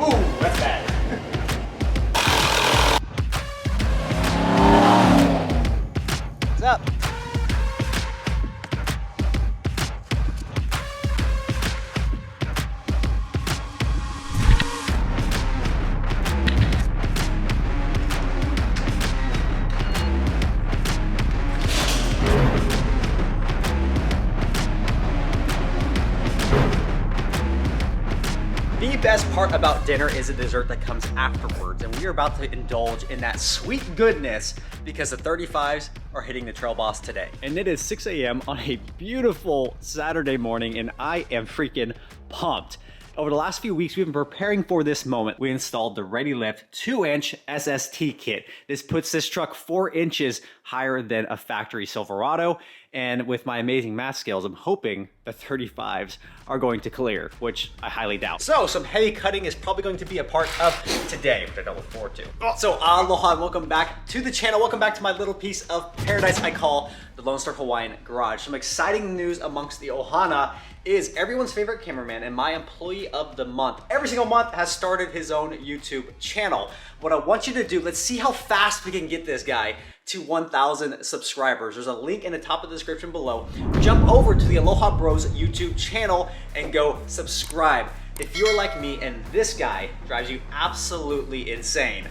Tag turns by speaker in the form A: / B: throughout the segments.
A: Ooh, that's bad. What's up? The best part about dinner is the dessert that comes afterwards, and we are about to indulge in that sweet goodness because the 35s are hitting the Trail Boss today. And it is 6 a.m. on a beautiful Saturday morning, and I am freaking pumped. Over the last few weeks, we've been preparing for this moment. We installed the ReadyLift 2-inch SST kit. This puts this truck 4 inches higher than a factory Silverado. And with my amazing math skills, I'm hoping the 35s are going to clear, which I highly doubt. So some heavy cutting is probably going to be a part of today, which I don't look forward to. So aloha and welcome back to the channel. Welcome back to my little piece of paradise I call the Lonestar Hawaiian garage. Some exciting news amongst the Ohana is everyone's favorite cameraman and my employee of the month every single month has started his own YouTube channel. What I want you to do, let's see how fast we can get this guy to 1,000 subscribers. There's a link in the top of the description below. Jump over to the Aloha Bros YouTube channel and go subscribe. If you're like me and this guy drives you absolutely insane,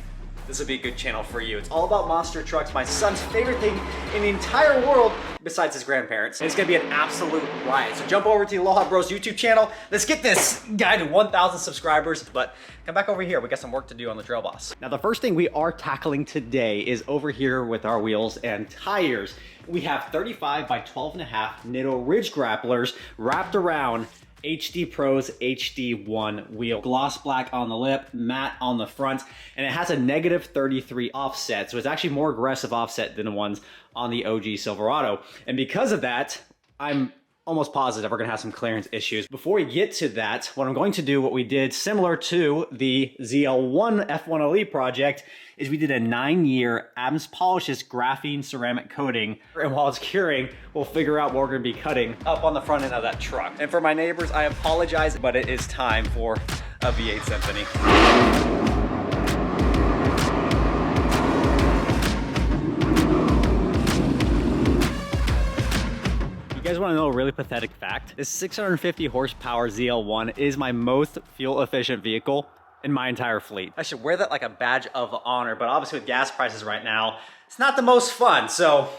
A: this will be a good channel for you. It's all about monster trucks, my son's favorite thing in the entire world besides his grandparents. And it's gonna be an absolute riot. So jump over to the Aloha Bros YouTube channel. Let's get this guy to 1,000 subscribers, but come back over here. We got some work to do on the Trail Boss. Now, the first thing we are tackling today is over here with our wheels and tires. We have 35 by 12.5 Nitto Ridge Grapplers wrapped around HDPRO's HD-1 wheel. Gloss black on the lip, matte on the front, and it has a -33 offset. So it's actually more aggressive offset than the ones on the OG Silverado. And because of that, I'm almost positive we're gonna have some clearance issues. Before we get to that, what I'm going to do, what we did similar to the ZL1 F1LE project, is we did a 9-year Adams Polishes graphene ceramic coating. And while it's curing, we'll figure out what we're gonna be cutting up on the front end of that truck. And for my neighbors, I apologize, but it is time for a V8 Symphony. You guys want to know a really pathetic fact? This 650 horsepower ZL1 is my most fuel efficient vehicle in my entire fleet. I should wear that like a badge of honor, but obviously with gas prices right now, it's not the most fun. So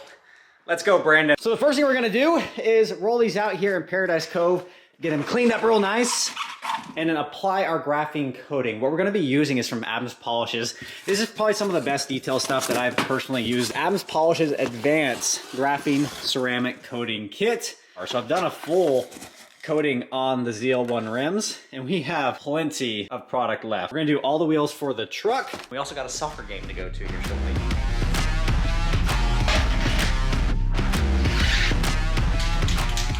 A: let's go, Brandon. So the first thing we're gonna do is roll these out here in Paradise Cove, get them cleaned up real nice, and then apply our graphene coating. What we're gonna be using is from Adams Polishes. This is probably some of the best detail stuff that I've personally used. Adams Polishes Advanced Graphene Ceramic Coating Kit. So I've done a full coating on the ZL1 rims, and we have plenty of product left. We're gonna do all the wheels for the truck. We also got a soccer game to go to here shortly.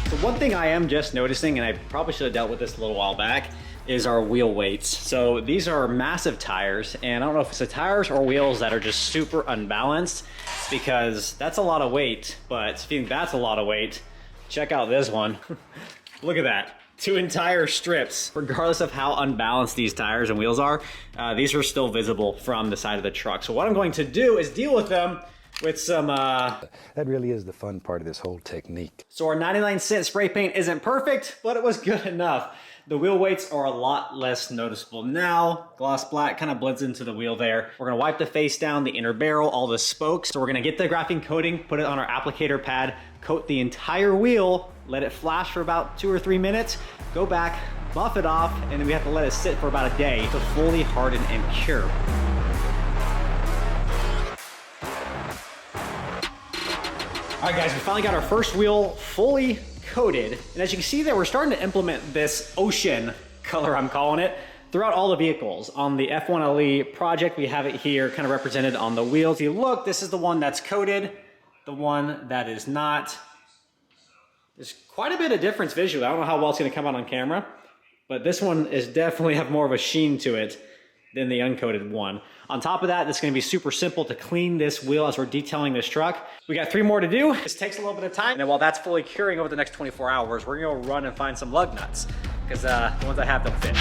A: So one thing I am just noticing, and I probably should have dealt with this a little while back, is our wheel weights. So these are massive tires, and I don't know if it's the tires or wheels that are just super unbalanced, because that's a lot of weight. But if you think that's a lot of weight, check out this one. Look at that, 2 entire strips. Regardless of how unbalanced these tires and wheels are, these are still visible from the side of the truck. So what I'm going to do is deal with them with some... That
B: really is the fun part of this whole technique.
A: So our 99-cent spray paint isn't perfect, but it was good enough. The wheel weights are a lot less noticeable now. Gloss black kind of blends into the wheel there. We're gonna wipe the face down, the inner barrel, all the spokes. So we're gonna get the graphene coating, put it on our applicator pad, coat the entire wheel, let it flash for about 2 or 3 minutes, go back, buff it off, and then we have to let it sit for about a day to fully harden and cure. All right, guys, we finally got our first wheel fully coated. And as you can see there, we're starting to implement this ocean color, I'm calling it, throughout all the vehicles. On the F1LE project, we have it here kind of represented on the wheels. If you look, this is the one that's coated, the one that is not. There's quite a bit of difference visually. I don't know how well it's gonna come out on camera, but this one is definitely have more of a sheen to it than the uncoated one. On top of that, it's gonna be super simple to clean this wheel as we're detailing this truck. We got 3 more to do. This takes a little bit of time. And then while that's fully curing over the next 24 hours, we're gonna go run and find some lug nuts because the ones I have don't fit.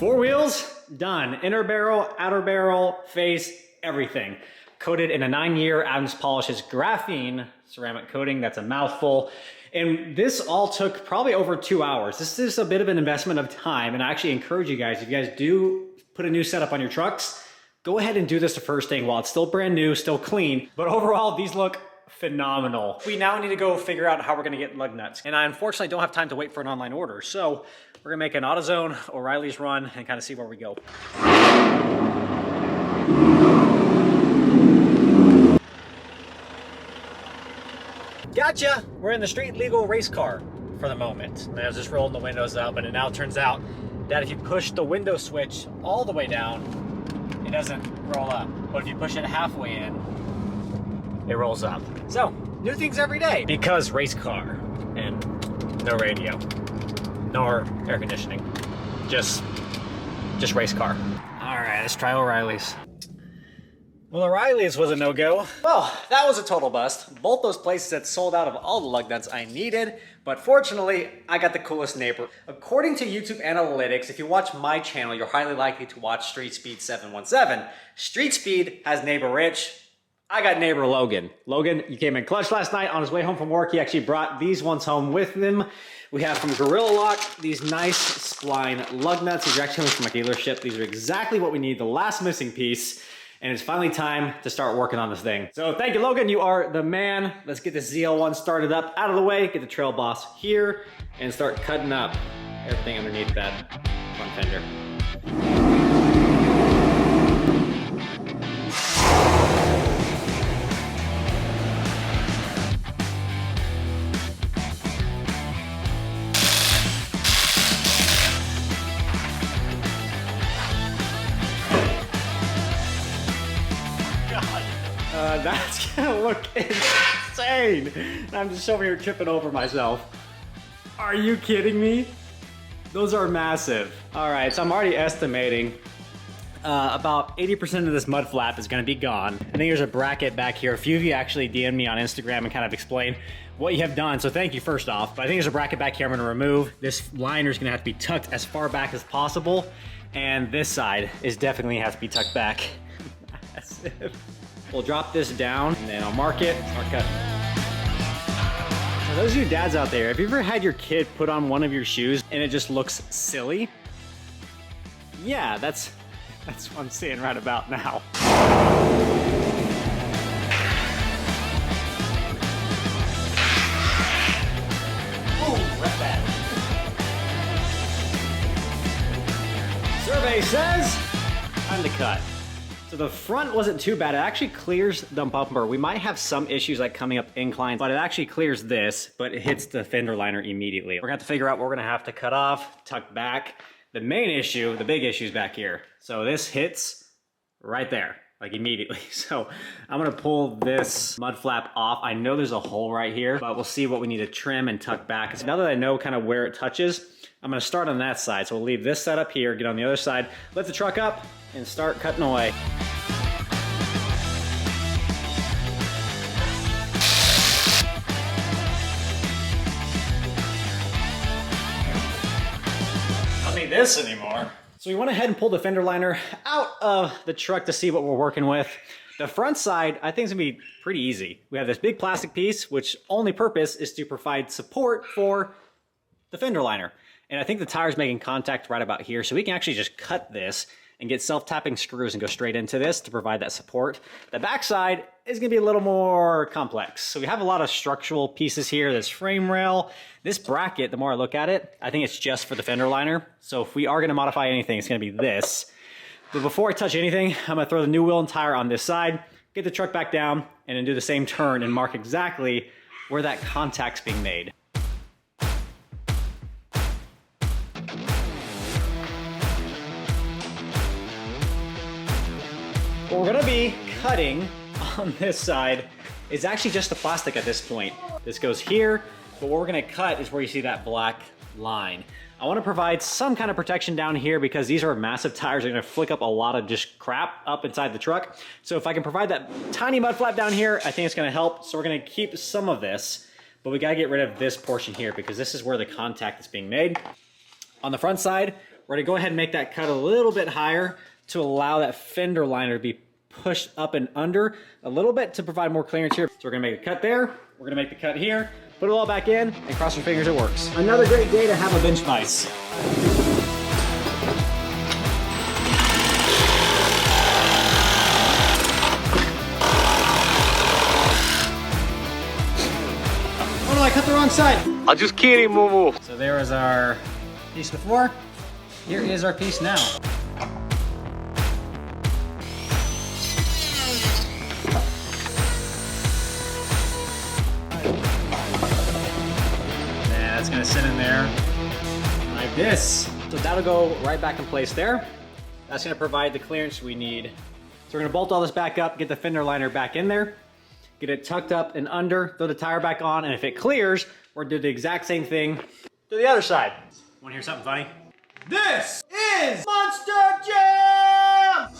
A: Four wheels, done. Inner barrel, outer barrel, face, everything. Coated in a 9-year Adams Polishes graphene ceramic coating. That's a mouthful. And this all took probably over 2 hours. This is a bit of an investment of time, and I actually encourage you guys, if you guys do put a new setup on your trucks, go ahead and do this the first thing while it's still brand new, still clean. But overall, these look phenomenal. We now need to go figure out how we're gonna get lug nuts. And I unfortunately don't have time to wait for an online order. So we're gonna make an AutoZone O'Reilly's run and kind of see where we go. Gotcha! We're in the street legal race car for the moment. And I was just rolling the windows up, and it now turns out that if you push the window switch all the way down, it doesn't roll up. But if you push it halfway in, it rolls up. So, new things every day. Because race car and no radio, nor air conditioning. Just race car. All right, let's try O'Reilly's. Well, O'Reilly's was a no-go. Well, that was a total bust. Both those places had sold out of all the lug nuts I needed, but fortunately, I got the coolest neighbor. According to YouTube analytics, if you watch my channel, you're highly likely to watch Street Speed 717. Street Speed has neighbor Rich. I got neighbor Logan. Logan, you came in clutch last night on his way home from work. He actually brought these ones home with him. We have from Gorilla Lock these nice spline lug nuts. These are actually from a dealership. These are exactly what we need, the last missing piece. And it's finally time to start working on this thing. So thank you, Logan. You are the man. Let's get this ZL1 started up, out of the way, get the Trail Boss here, and start cutting up everything underneath that front fender. That's gonna look insane. And I'm just over here tripping over myself. Are you kidding me? Those are massive. All right, so I'm already estimating about 80% of this mud flap is gonna be gone. I think there's a bracket back here. A few of you actually DM'd me on Instagram and kind of explained what you have done, so thank you first off. But I think there's a bracket back here I'm gonna remove. This liner is gonna have to be tucked as far back as possible, and this side is definitely has to be tucked back. Massive. We'll drop this down, and then I'll mark it, start cutting. For those of you dads out there, have you ever had your kid put on one of your shoes and it just looks silly? Yeah, that's what I'm seeing right about now. Ooh, right back. Survey says, time to cut. So the front wasn't too bad. It actually clears the bumper. We might have some issues like coming up inclines, but it actually clears this, but it hits the fender liner immediately. We're gonna have to figure out what we're gonna have to cut off, tuck back. The main issue, the big issue is back here. So this hits right there, like immediately. So I'm gonna pull this mud flap off. I know there's a hole right here, but we'll see what we need to trim and tuck back. So now that I know kind of where it touches, I'm gonna start on that side. So we'll leave this side up here, get on the other side, lift the truck up, and start cutting away. Don't need this anymore. So we went ahead and pulled the fender liner out of the truck to see what we're working with. The front side, I think is gonna be pretty easy. We have this big plastic piece, which only purpose is to provide support for the fender liner. And I think the tire's making contact right about here, so we can actually just cut this and get self-tapping screws and go straight into this to provide that support. The backside is gonna be a little more complex. So we have a lot of structural pieces here, this frame rail, this bracket, the more I look at it, I think it's just for the fender liner. So if we are gonna modify anything, it's gonna be this. But before I touch anything, I'm gonna throw the new wheel and tire on this side, get the truck back down, and then do the same turn and mark exactly where that contact's being made. What we're gonna be cutting on this side is actually just the plastic at this point. This goes here, but what we're gonna cut is where you see that black line. I wanna provide some kind of protection down here because these are massive tires. They're gonna flick up a lot of just crap up inside the truck. So if I can provide that tiny mud flap down here, I think it's gonna help. So we're gonna keep some of this, but we gotta get rid of this portion here because this is where the contact is being made. On the front side, we're We're gonna go ahead and make that cut a little bit higher to allow that fender liner to be pushed up and under a little bit to provide more clearance here. So we're gonna make a cut there, we're gonna make the cut here, put it all back in, and cross your fingers it works. Another great day to have a bench vise. Oh no, I cut the wrong side.
C: I'm just kidding, Moo.
A: So there was our piece before. Here is our piece now. That's gonna sit in there like this. So that'll go right back in place there. That's gonna provide the clearance we need. So we're gonna bolt all this back up, get the fender liner back in there, get it tucked up and under, throw the tire back on, and if it clears, we're gonna do the exact same thing to the other side. Wanna hear something funny? This is Monster Jam!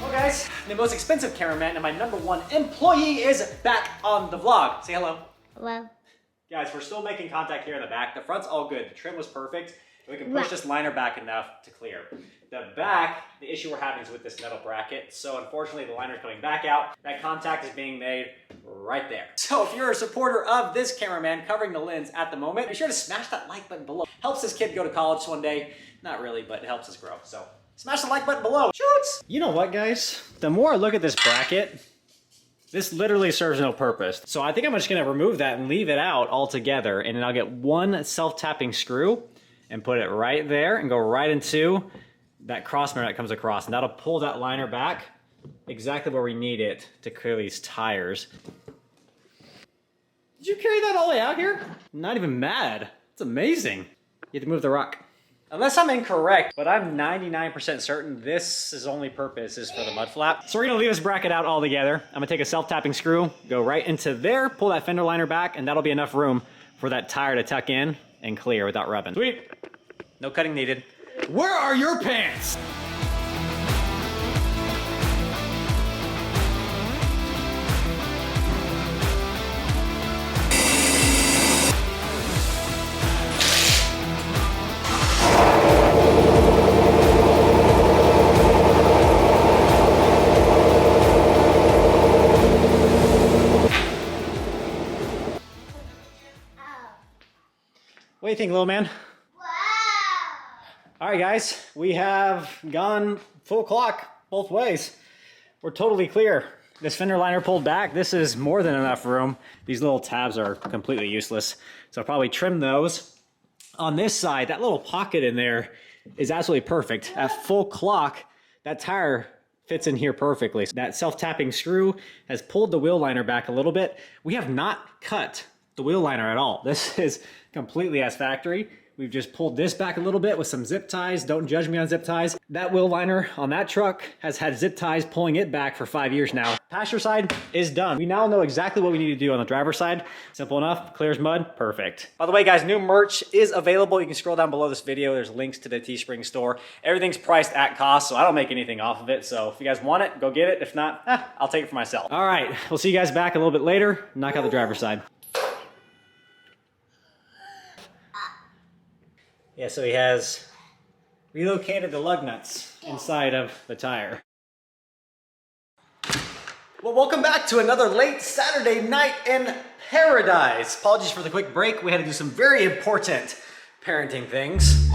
A: Well guys, the most expensive cameraman and my #1 employee is back on the vlog. Say hello.
D: Hello.
A: Guys, we're still making contact here in the back. The front's all good. The trim was perfect. We can push this liner back enough to clear. The back, the issue we're having is with this metal bracket. So unfortunately, the liner's coming back out. That contact is being made right there. So if you're a supporter of this cameraman covering the lens at the moment, be sure to smash that like button below. Helps this kid go to college one day. Not really, but it helps us grow. So smash the like button below. Shoots! You know what, guys? The more I look at this bracket, this literally serves no purpose. So I think I'm just gonna remove that and leave it out altogether, and then I'll get one self-tapping screw and put it right there and go right into that crossbar that comes across, and that'll pull that liner back exactly where we need it to clear these tires. Did you carry that all the way out here? I'm not even mad. It's amazing. You have to move the rock. Unless I'm incorrect, but I'm 99% certain this only purpose is for the mud flap. So we're gonna leave this bracket out altogether. I'm gonna take a self-tapping screw, go right into there, pull that fender liner back, and that'll be enough room for that tire to tuck in and clear without rubbing. Sweet. No cutting needed. Where are your pants? What do you think, little man? All right, guys, we have gone full clock both ways. We're totally clear. This fender liner pulled back. This is more than enough room. These little tabs are completely useless. So I'll probably trim those. On this side, that little pocket in there is absolutely perfect. At full clock, that tire fits in here perfectly. That self-tapping screw has pulled the wheel liner back a little bit. We have not cut the wheel liner at all. This is completely as factory. We've just pulled this back a little bit with some zip ties. Don't judge me on zip ties. That wheel liner on that truck has had zip ties pulling it back for 5 years now. Passenger side is done. We now know exactly what we need to do on the driver's side. Simple enough, clears mud, perfect. By the way, guys, new merch is available. You can scroll down below this video. There's links to the Teespring store. Everything's priced at cost, so I don't make anything off of it. So if you guys want it, go get it. If not, I'll take it for myself. All right, we'll see you guys back a little bit later. Knock out the driver's side. Yeah, so he has relocated the lug nuts inside of the tire. Well, welcome back to another late Saturday night in paradise. Apologies for the quick break. We had to do some very important parenting things.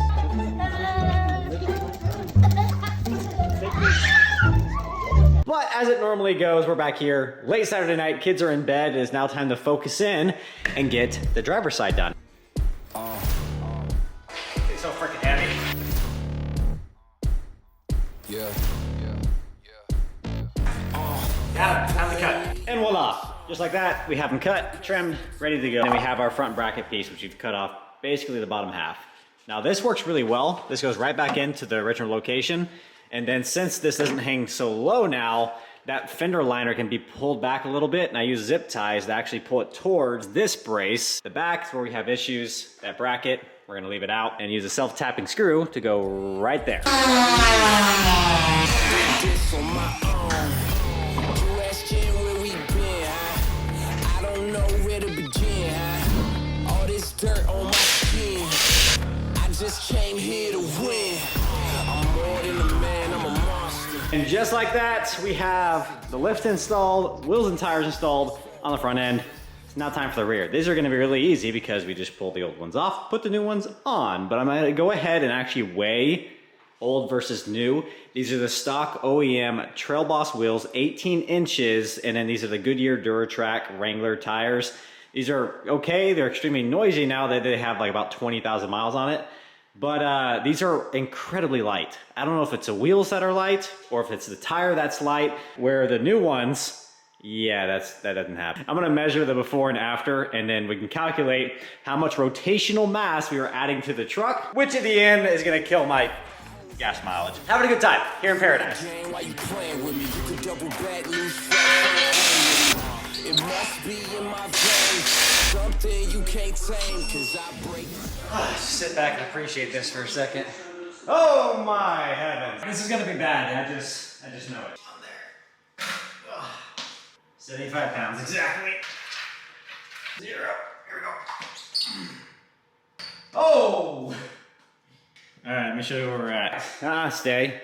A: But as it normally goes, we're back here. Late Saturday night, kids are in bed. It is now time to focus in and get the driver's side done. So freaking heavy. Yeah. Got it, time to cut. And voila, just like that, we have them cut, trimmed, ready to go. Then we have our front bracket piece, which we've cut off basically the bottom half. Now this works really well. This goes right back into the original location. And then since this doesn't hang so low now, that fender liner can be pulled back a little bit, and I use zip ties to actually pull it towards this brace. The back is where we have issues, that bracket, we're gonna leave it out and use a self-tapping screw to go right there. And just like that, we have the lift installed, wheels and tires installed on the front end. It's now time for the rear. These are gonna be really easy because we just pulled the old ones off, put the new ones on, but I'm gonna go ahead and actually weigh old versus new. These are the stock OEM Trail Boss wheels, 18 inches, and then these are the Goodyear Duratrack Wrangler tires. These are okay, they're extremely noisy now that they have like about 20,000 miles on it. But these are incredibly light. I don't know if it's the wheels that are light or if it's the tire that's light, where the new ones, yeah, that doesn't happen. I'm gonna measure the before and after, and then we can calculate how much rotational mass we are adding to the truck, which at the end is gonna kill my gas mileage. Having a good time here in paradise.
C: It must be in my veins, something you can't tame, 'cause I break.
A: Just sit back and appreciate this for a second. Oh my heavens. This is gonna be bad, I just know it. On there. 75 pounds, exactly. 0, here we go. Oh! All right, let me show you where we're at. Stay.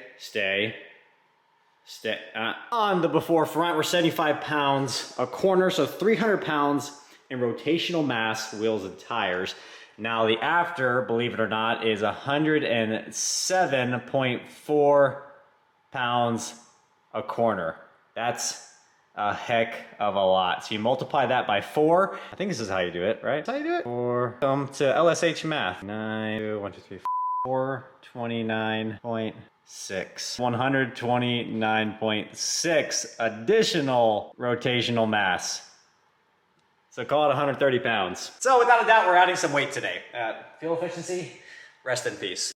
A: On the before front, we're 75 pounds a corner, so 300 pounds in rotational mass, wheels and tires. Now the after, believe it or not, is 107.4 pounds a corner. That's a heck of a lot. So you multiply that by 4. I think this is how you do it, right? That's how you do it? 4, to LSH math. 9, 1, 2, 3, 4, 29.6. 129.6 additional rotational mass. So call it 130 pounds. So without a doubt, we're adding some weight today. Fuel efficiency, rest in peace.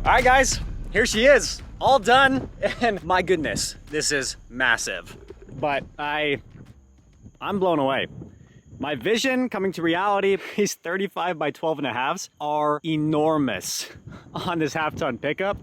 A: All right, guys, here she is, all done. And my goodness, this is massive. But I'm blown away. My vision coming to reality, these 35 by 12.5s are enormous on this half-ton pickup.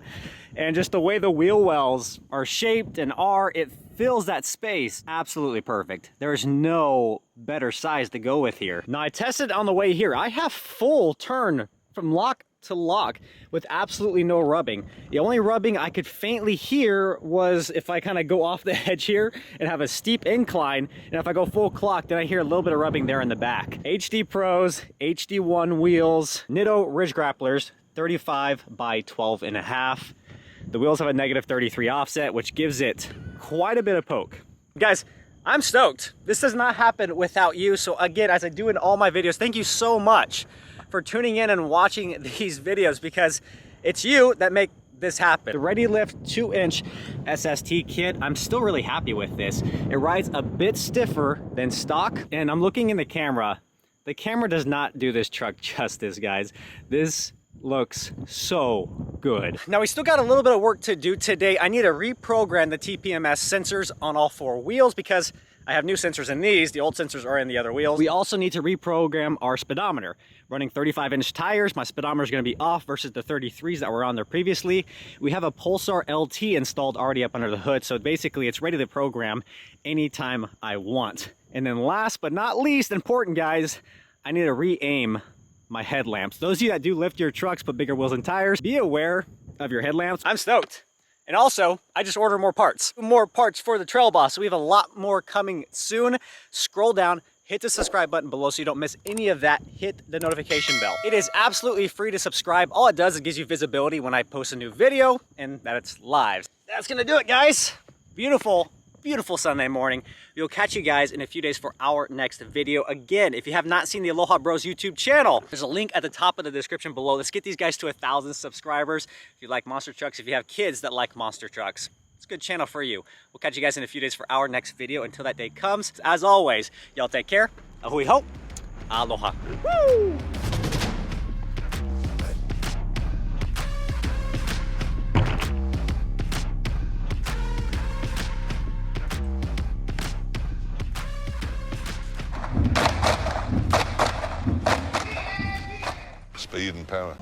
A: And just the way the wheel wells are shaped and it fills that space absolutely perfect. There's no better size to go with here. Now I tested on the way here. I have full turn from lock to lock with absolutely no rubbing. The only rubbing I could faintly hear was if I kind of go off the edge here and have a steep incline, and if I go full clock, then I hear a little bit of rubbing there in the back. HDPRO's HD-1 wheels, Nitto Ridge Grapplers, 35 by 12.5. The wheels have a -33 offset, which gives it quite a bit of poke. Guys, I'm stoked. This does not happen without you. So again, as I do in all my videos, thank you so much for tuning in and watching these videos, because it's you that make this happen. The Ready Lift 2-inch SST kit, I'm still really happy with this. It rides a bit stiffer than stock, and I'm looking in the camera. The camera does not do this truck justice, guys. This looks so good. Now we still got a little bit of work to do today. I need to reprogram the TPMS sensors on all 4 wheels because I have new sensors in these. The old sensors are in the other wheels. We also need to reprogram our speedometer. Running 35-inch tires, my speedometer is going to be off versus the 33s that were on there previously. We have a Pulsar LT installed already up under the hood, so basically it's ready to program anytime I want. And then last but not least, important guys, I need to re-aim my headlamps. Those of you that do lift your trucks, put bigger wheels and tires, be aware of your headlamps. I'm stoked. And also, I just ordered more parts. More parts for the Trail Boss. So we have a lot more coming soon. Scroll down, hit the subscribe button below so you don't miss any of that. Hit the notification bell. It is absolutely free to subscribe. All it does is gives you visibility when I post a new video and that it's live. That's gonna do it, guys. Beautiful, beautiful Sunday morning. We'll catch you guys in a few days for our next video. Again, if you have not seen the Aloha Bros YouTube channel, there's a link at the top of the description below. Let's get these guys to 1,000 subscribers. If you like monster trucks, if you have kids that like monster trucks, it's a good channel for you. We'll catch you guys in a few days for our next video. Until that day comes, as always, y'all take care. Ahui ho. Aloha. Woo!
D: Speed and power.